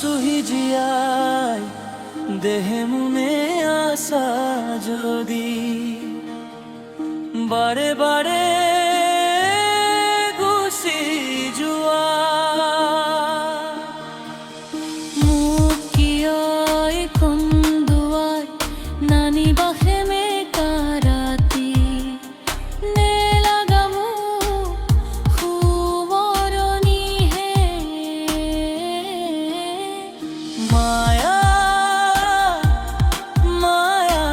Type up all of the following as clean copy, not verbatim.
আঁচুহি জীয়াই দেহে মনে আসা যদি বারে বারে গুছি যোৱা মোক কিয় কন্দুৱাই নানিবাহে মে কাৰাতি নেলাগামো সুৱৰণী হে মায়া মায়া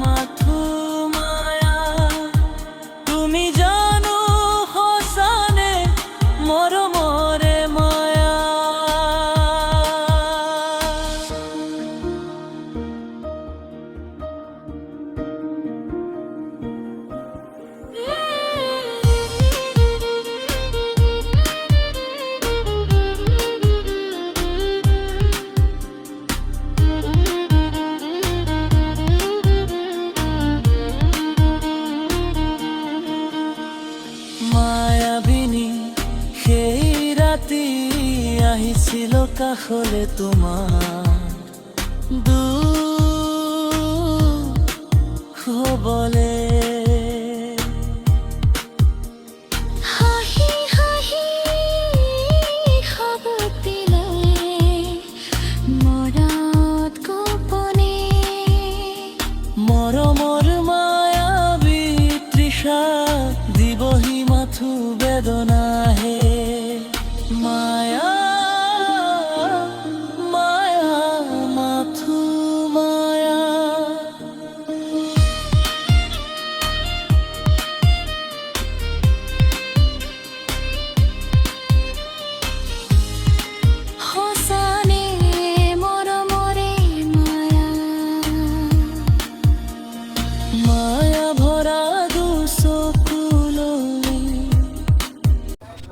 মাথো মায়া তুমি জানো সঁচানে মৰমৰে মায়া মায়াবিনী সেই ৰাতি আহিছিল কাষলে তোমাৰ দুখ হ'বলে হাঁহি হাঁহি সাবতি ললে মনত গোপনে মৰমৰ মায়াবী তৃষা দিবহি মাথো বেদনাহে মায়া মায়া মাথো মায়া সঁচানে মৰমৰে মায়া মায়া ভৰা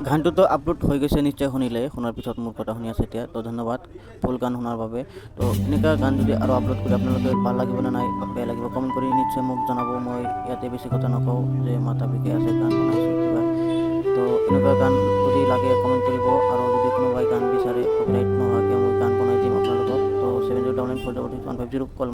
গানটোতো আপলোড হৈ গৈছে, নিশ্চয় শুনিলে। শুনাৰ পিছত মোৰ কথা শুনি আছে এতিয়া, তো ধন্যবাদ ফুল গান শুনাৰ বাবে। তো এনেকুৱা গান যদি আৰু আপলোড কৰি আপোনালোকে ভাল লাগিব নে নাই বেয়া লাগিব কমেণ্ট কৰি নিশ্চয় মোক জনাব। মই ইয়াতে বেছি কথা নকওঁ যে মাথা বিকে আছে গান বনাইছোঁ কিবা। তো এনেকুৱা গান যদি লাগে কমেণ্ট কৰিব, আৰু যদি কোনোবাই গান বিচাৰে কপিৰাইট নোহোৱাকৈ মই গান বনাই দিম আপোনালোকক। তো 7099 433 150 কল